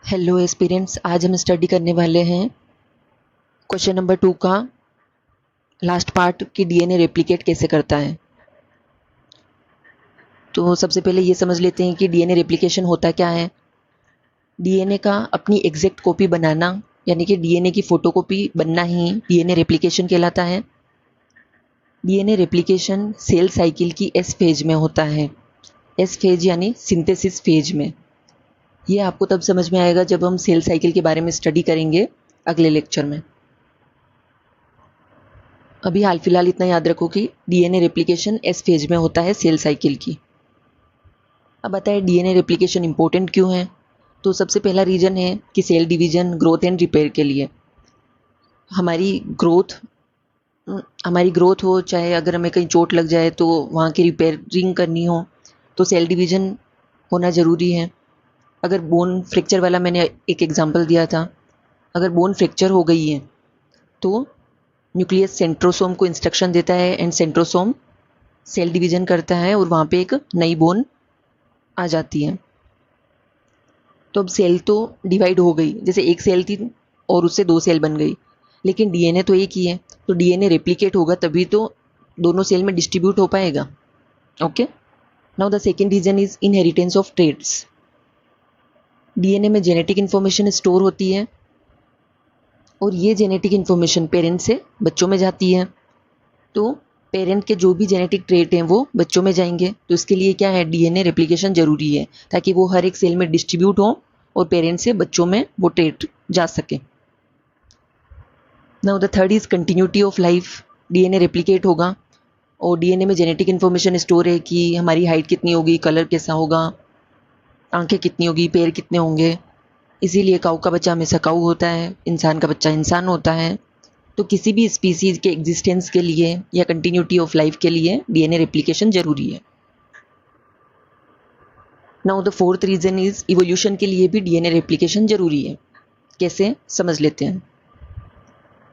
Hello aspirants, आज हम study करने वाले हैं क्वेश्चन नंबर 2 का लास्ट पार्ट कि डीएनए रेप्लिकेट कैसे करता है। तो सबसे पहले ये समझ लेते हैं कि डीएनए रेप्लिकेशन होता क्या है। डीएनए का अपनी एग्जैक्ट कॉपी बनाना यानी कि डीएनए की फोटोकॉपी बनना ही डीएनए रेप्लिकेशन कहलाता है। डीएनए रेप्लिकेशन सेल साइकिल की एस फेज में होता है। एस फेज यानी सिंथेसिस फेज में। ये आपको तब समझ में आएगा जब हम सेल साइकिल के बारे में स्टडी करेंगे अगले लेक्चर में। अभी हाल फिलहाल इतना याद रखो कि डीएनए रेप्लिकेशन एस फेज में होता है सेल साइकिल की। अब बताए डीएनए रेप्लिकेशन इंपॉर्टेंट क्यों है। तो सबसे पहला रीजन है कि cell division, growth and repair के लिए। हमारी ग्रोथ हमारी ग्रोथ हो, चाहे अगर हमें कहीं चोट लग जाए तो वहाँ की रिपेयरिंग करनी हो तो सेल डिवीजन होना ज़रूरी है। अगर बोन फ्रैक्चर वाला मैंने एक एग्जांपल दिया था, अगर बोन फ्रैक्चर हो गई है तो न्यूक्लियस सेंट्रोसोम को इंस्ट्रक्शन देता है एंड सेंट्रोसोम सेल डिवीजन करता है और वहाँ पे एक नई बोन आ जाती है। तो अब सेल तो डिवाइड हो गई, जैसे एक सेल थी और उससे दो सेल बन गई, लेकिन डीएनए तो एक ही है। तो डीएनए रेप्लिकेट होगा तभी तो दोनों सेल में डिस्ट्रीब्यूट हो पाएगा। Okay, now the second reason is inheritance of traits. DNA में जेनेटिक इन्फॉर्मेशन स्टोर होती है और ये जेनेटिक इन्फॉर्मेशन पेरेंट से बच्चों में जाती है। तो पेरेंट के जो भी जेनेटिक ट्रेट हैं वो बच्चों में जाएंगे। तो इसके लिए क्या है, डीएनए रेप्लिकेशन जरूरी है ताकि वो हर एक सेल में डिस्ट्रीब्यूट हो और पेरेंट से बच्चों में वो ट्रेट जा सके। Now the third is continuity of life. DNA replicate होगा और डीएनए में जेनेटिक इन्फॉर्मेशन स्टोर है कि हमारी हाइट कितनी होगी, कलर कैसा होगा, आंखें कितनी होगी, पैर कितने होंगे। इसीलिए काऊ का बच्चा हमेशा काऊ होता है, इंसान का बच्चा इंसान होता है। तो किसी भी स्पीसीज के एग्जिस्टेंस के लिए या कंटिन्यूटी ऑफ लाइफ के लिए डीएनए रेप्लिकेशन जरूरी है। Now the fourth reason is evolution के लिए भी डीएनए रेप्लिकेशन जरूरी है। कैसे, समझ लेते हैं।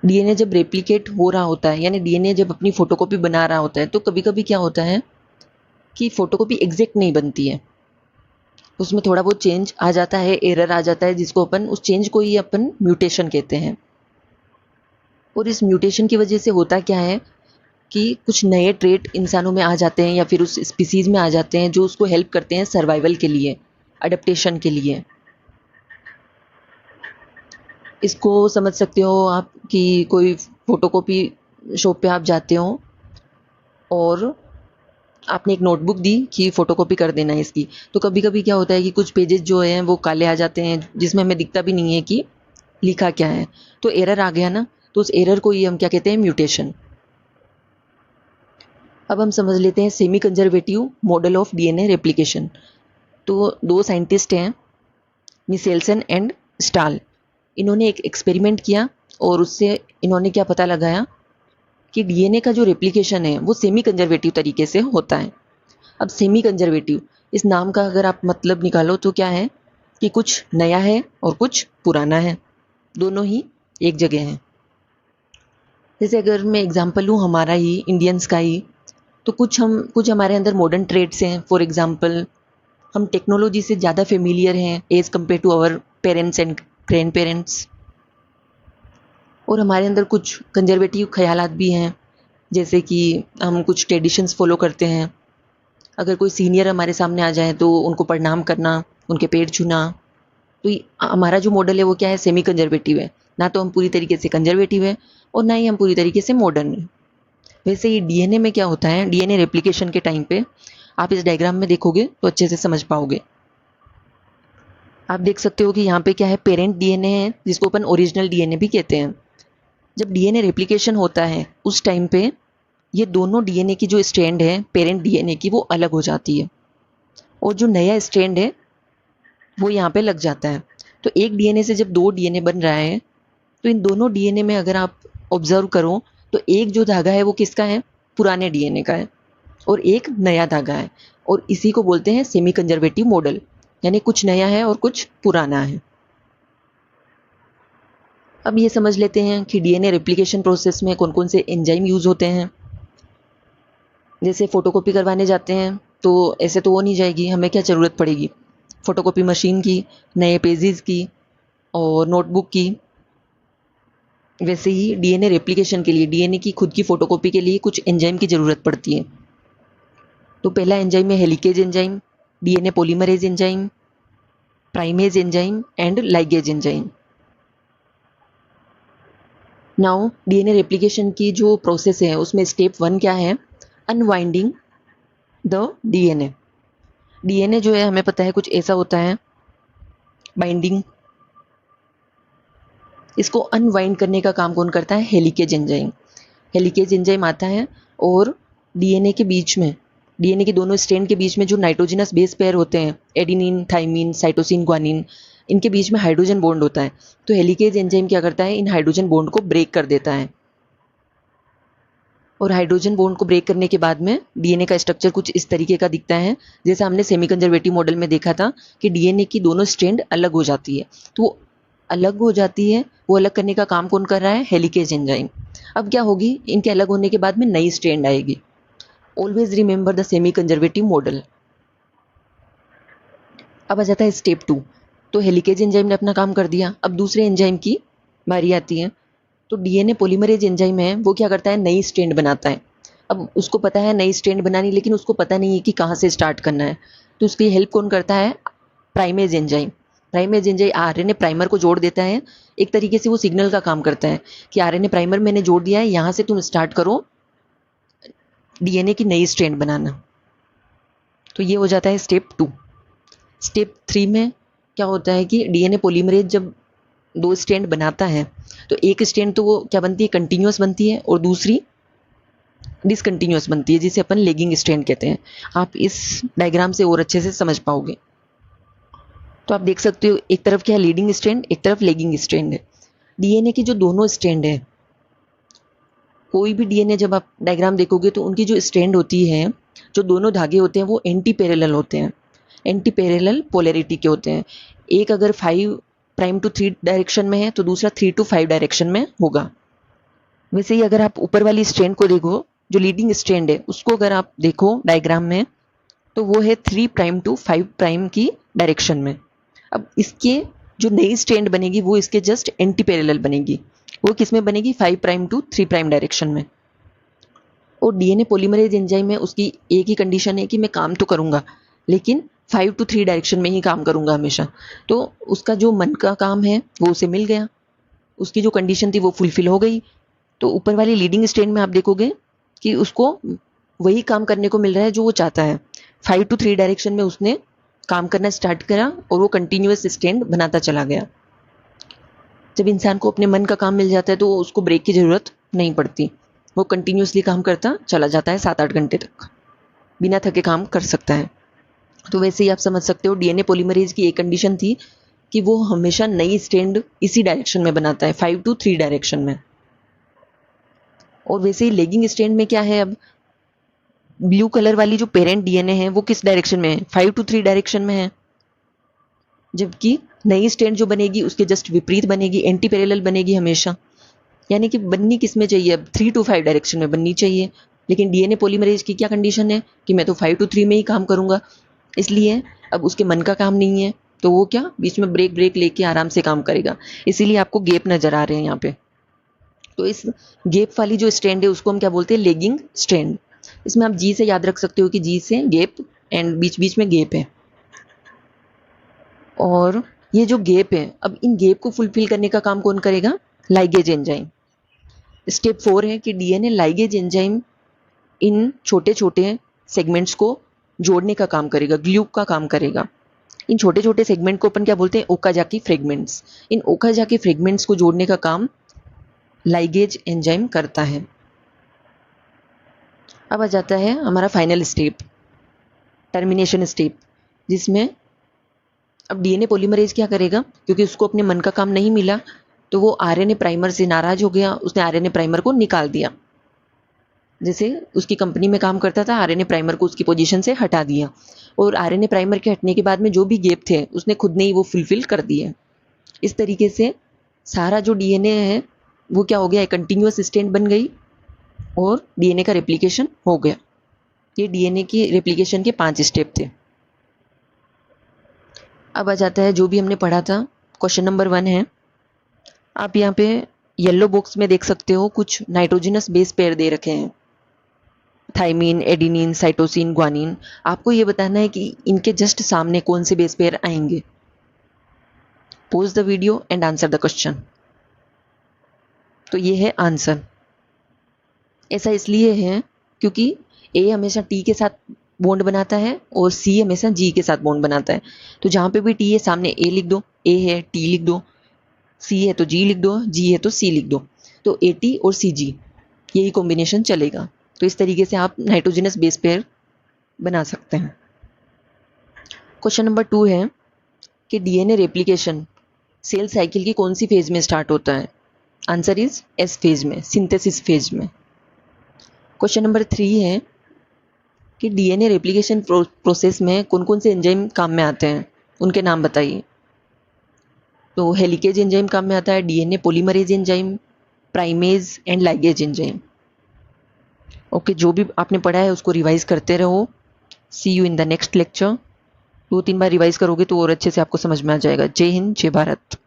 डीएनए जब रेप्लिकेट हो रहा होता है यानी डीएनए जब अपनी फोटोकॉपी बना रहा होता है तो कभी कभी क्या होता है कि फोटोकॉपी एग्जैक्ट नहीं बनती है, उसमें थोड़ा बहुत चेंज आ जाता है, एरर आ जाता है, जिसको अपन उस चेंज को ही अपन म्यूटेशन कहते हैं। और इस म्यूटेशन की वजह से होता क्या है कि कुछ नए ट्रेट इंसानों में आ जाते हैं या फिर उस स्पीसीज में आ जाते हैं जो उसको हेल्प करते हैं सर्वाइवल के लिए, अडेप्टेशन के लिए। इसको समझ सकते हो आप कि कोई फोटोकॉपी शॉप पे आप जाते हो और आपने एक नोटबुक दी कि फोटोकॉपी कर देना है इसकी। तो कभी कभी क्या होता है कि कुछ पेजेस जो हैं वो काले आ जाते हैं जिसमें हमें दिखता भी नहीं है कि लिखा क्या है। तो एरर आ गया ना, तो उस एरर को ही हम क्या कहते हैं, म्यूटेशन। अब हम समझ लेते हैं semi conservative model of DNA replication. तो दो साइंटिस्ट हैं, मिसेल्सन एंड स्टाल। इन्होंने एक एक्सपेरिमेंट किया और उससे इन्होंने क्या पता लगाया कि डीएनए का जो रेप्लिकेशन है वो सेमी कंजर्वेटिव तरीके से होता है। अब सेमी कंजर्वेटिव इस नाम का अगर आप मतलब निकालो तो क्या है कि कुछ नया है और कुछ पुराना है, दोनों ही एक जगह हैं। जैसे अगर मैं एग्जांपल लूँ हमारा ही इंडियंस का ही, तो कुछ हमारे अंदर मॉडर्न ट्रेड्स हैं। फॉर एग्जांपल, हम टेक्नोलॉजी से ज़्यादा फेमिलियर हैं as compare to our parents and grandparents. और हमारे अंदर कुछ कंजर्वेटिव ख्यालात भी हैं, जैसे कि हम कुछ ट्रेडिशंस फॉलो करते हैं। अगर कोई सीनियर हमारे सामने आ जाए तो उनको प्रणाम करना, उनके पैर छूना। तो हमारा जो मॉडल है वो क्या है, सेमी कंजर्वेटिव है। ना तो हम पूरी तरीके से कंजर्वेटिव है और ना ही हम पूरी तरीके से मॉडर्न है। वैसे ही डीएनए में क्या होता है, डीएनए रेप्लिकेशन के टाइम पे आप इस डायग्राम में देखोगे तो अच्छे से समझ पाओगे। आप देख सकते हो कि यहाँ पे क्या है, पेरेंट डीएनए है जिसको अपन ओरिजिनल डीएनए भी कहते हैं। जब डीएनए रेप्लिकेशन होता है उस टाइम पे ये दोनों डीएनए की जो स्ट्रैंड है पेरेंट डीएनए की वो अलग हो जाती है और जो नया स्ट्रैंड है वो यहाँ पे लग जाता है। तो एक डीएनए से जब दो डीएनए बन रहा है तो इन दोनों डीएनए में अगर आप ऑब्जर्व करो तो एक जो धागा है वो किसका है, पुराने डीएनए का है, और एक नया धागा है। और इसी को बोलते हैं सेमी कंजर्वेटिव मॉडल, यानी कुछ नया है और कुछ पुराना है। अब ये समझ लेते हैं कि डीएनए रेप्लिकेशन प्रोसेस में कौन कौन से एंजाइम यूज़ होते हैं। जैसे फ़ोटोकॉपी करवाने जाते हैं तो ऐसे तो हो नहीं जाएगी, हमें क्या ज़रूरत पड़ेगी, फ़ोटोकॉपी मशीन की, नए पेजेस की। और नोटबुक की, वैसे ही डीएनए रेप्लिकेशन के लिए, डीएनए की खुद की फोटोकॉपी के लिए कुछ एंजाइम की ज़रूरत पड़ती है। तो पहला एंजाइम है helicase enzyme, DNA polymerase enzyme, primase enzyme and ligase enzyme. Now DNA replication की जो प्रोसेस है उसमें स्टेप 1 क्या है? Unwinding the DNA. डीएनए जो है हमें पता है कुछ ऐसा होता है, बाइंडिंग। इसको अनवाइंड करने का काम कौन करता है? Helicase enzyme. हेलिकेज एंजाइम आता है और डीएनए के बीच में, डीएनए के दोनों स्ट्रैंड के बीच में जो नाइट्रोजनस बेस पेयर होते हैं, एडेनिन, थाइमिन, साइटोसिन, ग्वानिन, इनके बीच में हाइड्रोजन बॉन्ड होता है। तो हेलिकेज एंजाइम क्या करता है? इन हाइड्रोजन बॉन्ड को ब्रेक कर देता है। और हाइड्रोजन बॉन्ड को ब्रेक करने के बाद में डीएनए का स्ट्रक्चर कुछ इस तरीके का दिखता है, जैसा हमने सेमी कंजर्वेटिव मॉडल में देखा था कि डीएनए की दोनों स्ट्रैंड अलग हो जाती है। तो वो अलग हो जाती है, वो अलग करने का काम कौन कर रहा है? Helicase enzyme. अब क्या होगी? इनके अलग होने के बाद में नई स्ट्रैंड आएगी। Always remember the semi conservative model. अब आ जाता है स्टेप 2। तो हेलिकेज एंजाइम ने अपना काम कर दिया, अब दूसरे एंजाइम की बारी आती है। तो डीएनए पॉलीमरेज एंजाइम है, वो क्या करता है? नई स्ट्रैंड बनाता है। अब उसको पता है नई स्ट्रैंड बनानी, लेकिन उसको पता नहीं है कि कहाँ से स्टार्ट करना है। तो उसकी हेल्प कौन करता है? Primase enzyme. Primase enzyme RNA primer को जोड़ देता है। एक तरीके से वो सिग्नल का काम करता है कि आरएनए प्राइमर मैंने जोड़ दिया है, यहाँ से तुम स्टार्ट करो डीएनए की नई स्ट्रैंड बनाना। तो ये हो जाता है स्टेप 2। स्टेप 3 में क्या होता है कि डीएनए पॉलीमरेज जब दो स्ट्रैंड बनाता है तो एक स्ट्रैंड तो वो क्या बनती है? कंटिन्यूअस बनती है, और दूसरी डिसकंटिन्यूअस बनती है, जिसे अपन लेगिंग स्ट्रैंड कहते हैं। आप इस डायग्राम से और अच्छे से समझ पाओगे। तो आप देख सकते हो एक तरफ क्या है? लीडिंग स्ट्रैंड, एक तरफ लेगिंग स्ट्रैंड है। डीएनए की जो दोनों स्ट्रैंड है, कोई भी डीएनए जब आप डायग्राम देखोगे तो उनकी जो स्ट्रैंड होती है, जो दोनों धागे होते हैं, वो एंटी पैरेलल होते हैं, एंटी पैरेलल पोलैरिटी के होते हैं। एक अगर 5 प्राइम टू 3 डायरेक्शन में है तो दूसरा 3 टू 5 डायरेक्शन में होगा। वैसे ही अगर आप ऊपर वाली स्ट्रैंड को देखो, जो लीडिंग स्ट्रैंड है उसको अगर आप देखो डायग्राम में, तो वो है 3 प्राइम टू 5 प्राइम की डायरेक्शन में। अब इसके जो नई स्ट्रैंड बनेगी वो इसके जस्ट एंटी पैरेलल बनेगी। वो किस में बनेगी? 5 प्राइम टू 3 प्राइम डायरेक्शन में। और डीएनए पॉलीमरेज एंजाइम में उसकी एक ही कंडीशन है कि मैं काम तो करूंगा, लेकिन 5 टू 3 डायरेक्शन में ही काम करूंगा हमेशा। तो उसका जो मन का काम है वो उसे मिल गया, उसकी जो कंडीशन थी वो फुलफिल हो गई। तो ऊपर वाली लीडिंग स्ट्रैंड में आप देखोगे कि उसको वही काम करने को मिल रहा है जो वो चाहता है। 5 टू 3 डायरेक्शन में उसने काम करना स्टार्ट करा और वो कंटिन्यूअस स्ट्रैंड बनाता चला गया। जब इंसान को अपने मन का काम मिल जाता है तो उसको ब्रेक की ज़रूरत नहीं पड़ती, वो कंटिन्यूअसली काम करता चला जाता है 7-8 घंटे तक, बिना थके काम कर सकता है। तो वैसे ही आप समझ सकते हो डीएनए पॉलीमरेज की एक कंडीशन थी कि वो हमेशा नई स्ट्रैंड इसी डायरेक्शन में बनाता है, 5 टू 3 डायरेक्शन में। और वैसे ही लेगिंग स्ट्रैंड में क्या है? अब ब्लू कलर वाली जो पेरेंट डीएनए है वो किस डायरेक्शन में है? 5 टू 3 डायरेक्शन में है। जबकि नई स्ट्रैंड जो बनेगी उसके जस्ट विपरीत बनेगी, एंटी पैरेलल बनेगी हमेशा। यानी कि बननी किस में चाहिए? अब 3 टू 5 डायरेक्शन में बननी चाहिए। लेकिन डीएनए पॉलीमरेज की क्या कंडीशन है कि मैं तो 5 टू 3 में ही काम करूंगा। इसलिए अब उसके मन का काम नहीं है, तो वो क्या बीच में ब्रेक ब्रेक लेके आराम से काम करेगा। इसीलिए आपको गैप नजर आ रहे हैं यहाँ पे। तो इस गैप वाली जो स्ट्रैंड है उसको हम क्या बोलते हैं? Lagging strand. इसमें आप जी से याद रख सकते हो कि जी से गैप, एंड बीच बीच में गैप है। और ये जो गैप है, अब इन गैप को फुलफिल करने का काम कौन करेगा? Ligase enzyme. स्टेप 4 है कि डीएनए लाइगेज एंजाइम इन छोटे छोटे सेगमेंट्स को जोड़ने का काम करेगा, ग्लू का काम करेगा। इन छोटे छोटे सेगमेंट को अपन क्या बोलते हैं? Okazaki fragments. इन ओकाजाकी फ्रेगमेंट्स को जोड़ने का काम लाइगेज एंजाइम करता है। अब आ जाता है हमारा फाइनल स्टेप, टर्मिनेशन स्टेप, जिसमें अब डीएनए पॉलीमरेज क्या करेगा? क्योंकि उसको अपने मन का काम नहीं मिला, तो वो आरएनए प्राइमर से नाराज हो गया, उसने आरएनए प्राइमर को निकाल दिया। जैसे उसकी कंपनी में काम करता था, आरएनए प्राइमर को उसकी पोजीशन से हटा दिया, और आरएनए प्राइमर के हटने के बाद में जो भी गैप थे उसने खुद ने ही वो फुलफिल कर दिए। इस तरीके से सारा जो डीएनए है वो क्या हो गया? एक कंटिन्यूअस स्ट्रैंड बन गई और डीएनए का रेप्लिकेशन हो गया। ये डीएनए की रेप्लिकेशन के 5 स्टेप थे। अब आ जाता है जो भी हमने पढ़ा था क्वेश्चन नंबर 1 है, आप यहाँ पे येलो बॉक्स में देख सकते हो कुछ नाइट्रोजनस बेस पेयर दे रखे हैं, थाइमीन, एडिनिन, साइटोसिन, ग्वानिन। आपको ये बताना है कि इनके जस्ट सामने कौन से बेस पेयर आएंगे। Pause the video and answer the question. तो ये है आंसर। ऐसा इसलिए है क्योंकि ए हमेशा टी के साथ बॉन्ड बनाता है और सी हमेशा जी के साथ बॉन्ड बनाता है। तो जहाँ पे भी टी है सामने ए लिख दो, ए है टी लिख दो, सी है तो जी लिख दो, जी है तो सी लिख दो। तो ए टी और सी जी यही कॉम्बिनेशन चलेगा। तो इस तरीके से आप नाइट्रोजनस बेस पेयर बना सकते हैं। क्वेश्चन नंबर 2 है कि डीएनए रेप्लिकेशन सेल साइकिल की कौन सी फेज में स्टार्ट होता है? आंसर इज एस फेज में, सिंथेसिस फेज में। क्वेश्चन नंबर 3 है कि डीएनए रेप्लिकेशन प्रोसेस में कौन कौन से एंजाइम काम में आते हैं, उनके नाम बताइए। तो हेलिकेज एंजाइम काम में आता है, DNA polymerase enzyme, primase and ligase enzyme. Okay, जो भी आपने पढ़ा है उसको रिवाइज करते रहो। See you in the next lecture. 2-3 बार रिवाइज करोगे तो और अच्छे से आपको समझ में आ जाएगा। जय हिंद, जय भारत।